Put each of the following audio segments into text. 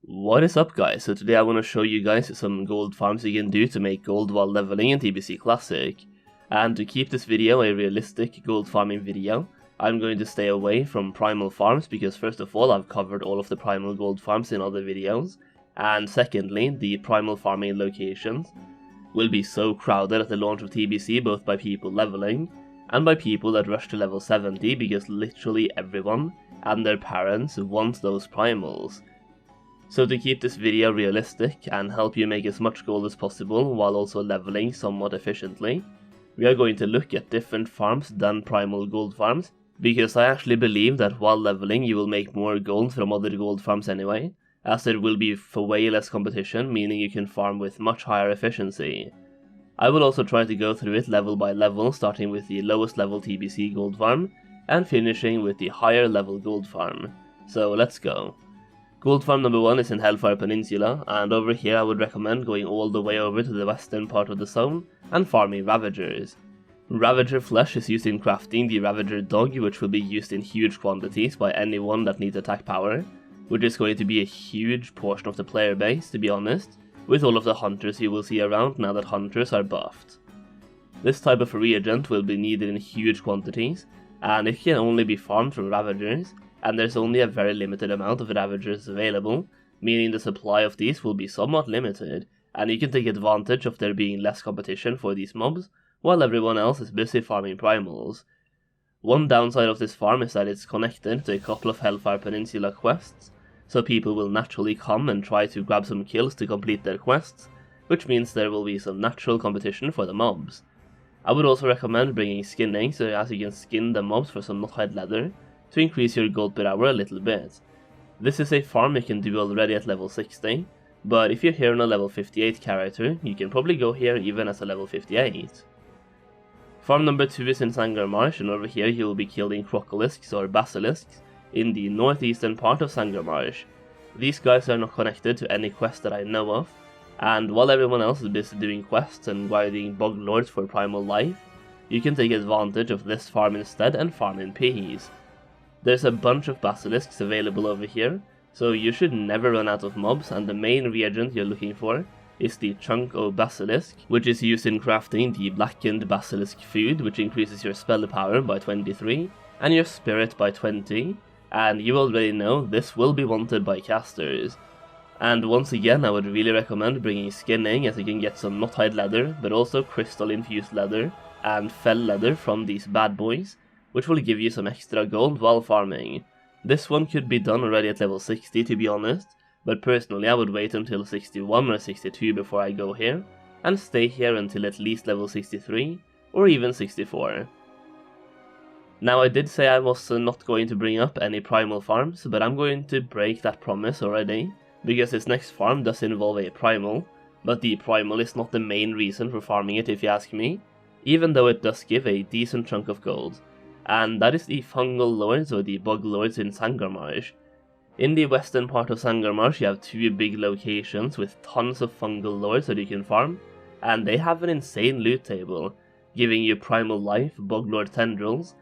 What is up guys, so today I want to show you guys some gold farms you can do to make gold while leveling in TBC Classic. And to keep this video a realistic gold farming video, I'm going to stay away from primal farms because first of all I've covered all of the primal gold farms in other videos, and secondly the primal farming locations will be so crowded at the launch of TBC both by people leveling and by people that rush to level 70 because literally everyone and their parents want those primals. So to keep this video realistic and help you make as much gold as possible while also leveling somewhat efficiently, we are going to look at different farms than primal gold farms, because I actually believe that while leveling you will make more gold from other gold farms anyway, as there will be for way less competition, meaning you can farm with much higher efficiency. I will also try to go through it level by level, starting with the lowest level TBC gold farm and finishing with the higher level gold farm. So let's go. Gold farm number 1 is in Hellfire Peninsula, and over here I would recommend going all the way over to the western part of the zone and farming Ravagers. Ravager flesh is used in crafting the Ravager dog, which will be used in huge quantities by anyone that needs attack power, which is going to be a huge portion of the player base, to be honest, with all of the hunters you will see around now that hunters are buffed. This type of reagent will be needed in huge quantities, and it can only be farmed from Ravagers, and there's only a very limited amount of Ravagers available, meaning the supply of these will be somewhat limited, and you can take advantage of there being less competition for these mobs, while everyone else is busy farming primals. One downside of this farm is that it's connected to a couple of Hellfire Peninsula quests, so people will naturally come and try to grab some kills to complete their quests, which means there will be some natural competition for the mobs. I would also recommend bringing skinning, so as you can skin the mobs for some knothide leather, to increase your gold per hour a little bit. This is a farm you can do already at level 60, but if you're here on a level 58 character, you can probably go here even as a level 58. Farm number 2 is in Sangar Marsh, and over here you will be killing crocolisks or basilisks in the northeastern part of Sangar Marsh. These guys are not connected to any quest that I know of, and while everyone else is busy doing quests and grinding bog lords for primal life, you can take advantage of this farm instead and farm in peace. There's a bunch of basilisks available over here, so you should never run out of mobs, and the main reagent you're looking for is the chunk of basilisk, which is used in crafting the blackened basilisk food, which increases your spell power by 23 and your spirit by 20, and you already know this will be wanted by casters. And once again I would really recommend bringing skinning, as you can get some knothide leather, but also crystal infused leather and fell leather from these bad boys, which will give you some extra gold while farming. This one could be done already at level 60 to be honest, but personally I would wait until 61 or 62 before I go here, and stay here until at least level 63 or even 64. Now I did say I was not going to bring up any primal farms, but I'm going to break that promise already, because this next farm does involve a primal, but the primal is not the main reason for farming it if you ask me, even though it does give a decent chunk of gold. And that is the Fungal Lords or the Bog Lords in Sangar Marsh. In the western part of Sangar Marsh you have two big locations with tons of Fungal Lords that you can farm, and they have an insane loot table, giving you primal life, Bog Lord tendrils,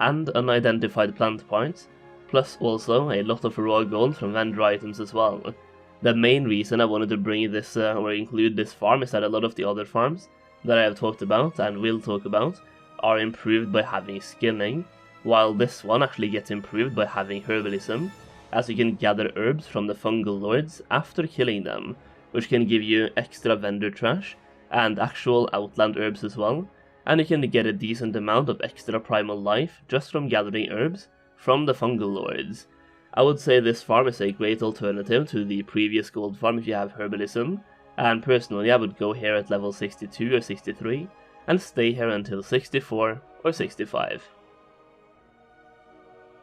and unidentified plant parts, plus also a lot of raw gold from vendor items as well. The main reason I wanted to bring this or include this farm is that a lot of the other farms that I have talked about and will talk about are improved by having skinning, while this one actually gets improved by having herbalism, as you can gather herbs from the Fungal Lords after killing them, which can give you extra vendor trash and actual outland herbs as well, and you can get a decent amount of extra primal life just from gathering herbs from the Fungal Lords. I would say this farm is a great alternative to the previous gold farm if you have herbalism, and personally I would go here at level 62 or 63, and stay here until 64 or 65.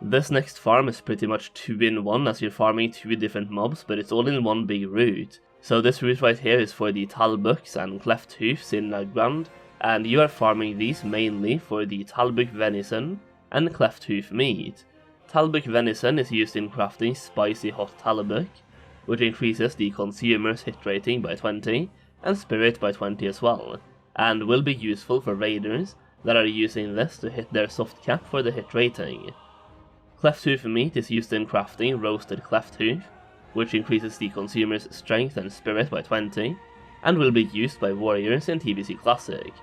This next farm is pretty much 2-in-1, as you're farming two different mobs, but it's all in one big route. So this route right here is for the Talbuks and Cleft Hoofs in Nagrand, and you are farming these mainly for the Talbuk venison and Cleft Hoof meat. Talbuk venison is used in crafting spicy hot Talbuk, which increases the consumer's hit rating by 20 and spirit by 20 as well, and will be useful for raiders that are using this to hit their soft cap for the hit rating. Cleft hoof meat is used in crafting roasted cleft hoof, which increases the consumer's strength and spirit by 20, and will be used by warriors in TBC Classic.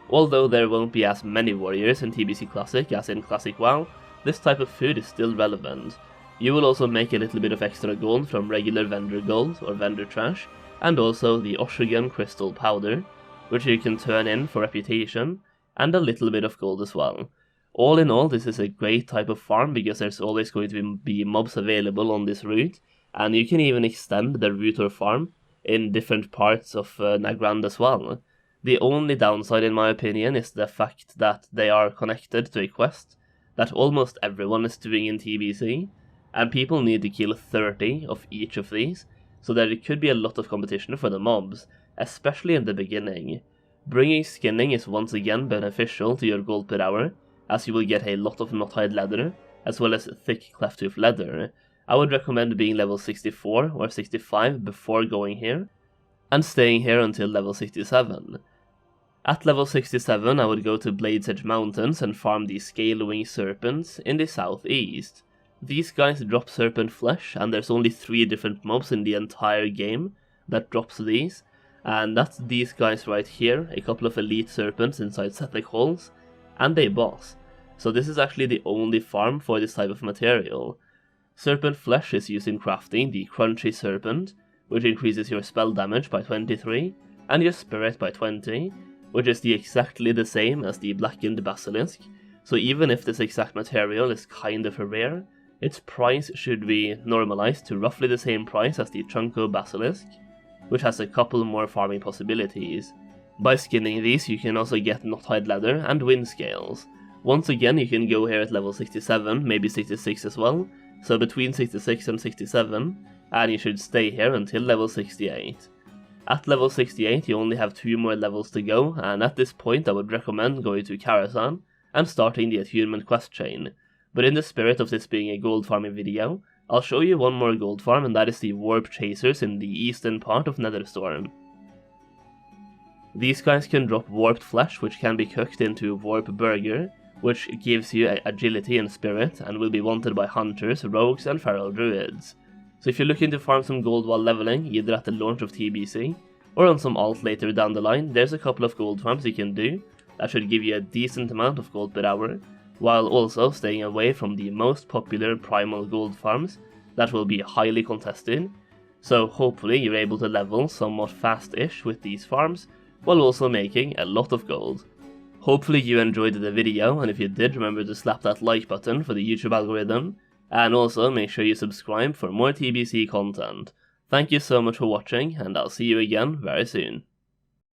Although there won't be as many warriors in TBC Classic as in Classic WoW, this type of food is still relevant. You will also make a little bit of extra gold from regular vendor gold or vendor trash, and also the Oshigan crystal powder, which you can turn in for reputation, and a little bit of gold as well. All in all, this is a great type of farm because there's always going to be mobs available on this route, and you can even extend the route or farm in different parts of Nagrand as well. The only downside in my opinion is the fact that they are connected to a quest that almost everyone is doing in TBC, and people need to kill 30 of each of these, so that it could be a lot of competition for the mobs, especially in the beginning. Bringing skinning is once again beneficial to your gold per hour, as you will get a lot of knothide leather, as well as thick cleft tooth leather. I would recommend being level 64 or 65 before going here, and staying here until level 67. At level 67 I would go to Blade's Edge Mountains and farm the Scale Wing Serpents in the southeast. These guys drop Serpent Flesh, and there's only 3 different mobs in the entire game that drops these, and that's these guys right here, a couple of elite serpents inside Sethek Halls, and a boss. So this is actually the only farm for this type of material. Serpent Flesh is used in crafting the Crunchy Serpent, which increases your spell damage by 23, and your spirit by 20, which is exactly the same as the Blackened Basilisk, so even if this exact material is kind of a rare, its price should be normalized to roughly the same price as the Chunko Basilisk, which has a couple more farming possibilities. By skinning these you can also get knothide leather and wind scales. Once again you can go here at level 67, maybe 66 as well, so between 66 and 67, and you should stay here until level 68. At level 68 you only have 2 more levels to go, and at this point I would recommend going to Karazhan and starting the attunement quest chain. But in the spirit of this being a gold farming video, I'll show you one more gold farm, and that is the Warp Chasers in the eastern part of Netherstorm. These guys can drop warped flesh, which can be cooked into warp burger, which gives you agility and spirit, and will be wanted by hunters, rogues and feral druids. So if you're looking to farm some gold while leveling, either at the launch of TBC, or on some alt later down the line, there's a couple of gold farms you can do that should give you a decent amount of gold per hour, while also staying away from the most popular primal gold farms that will be highly contested. So hopefully you're able to level somewhat fast-ish with these farms, while also making a lot of gold. Hopefully you enjoyed the video, and if you did, remember to slap that like button for the YouTube algorithm, and also make sure you subscribe for more TBC content. Thank you so much for watching, and I'll see you again very soon.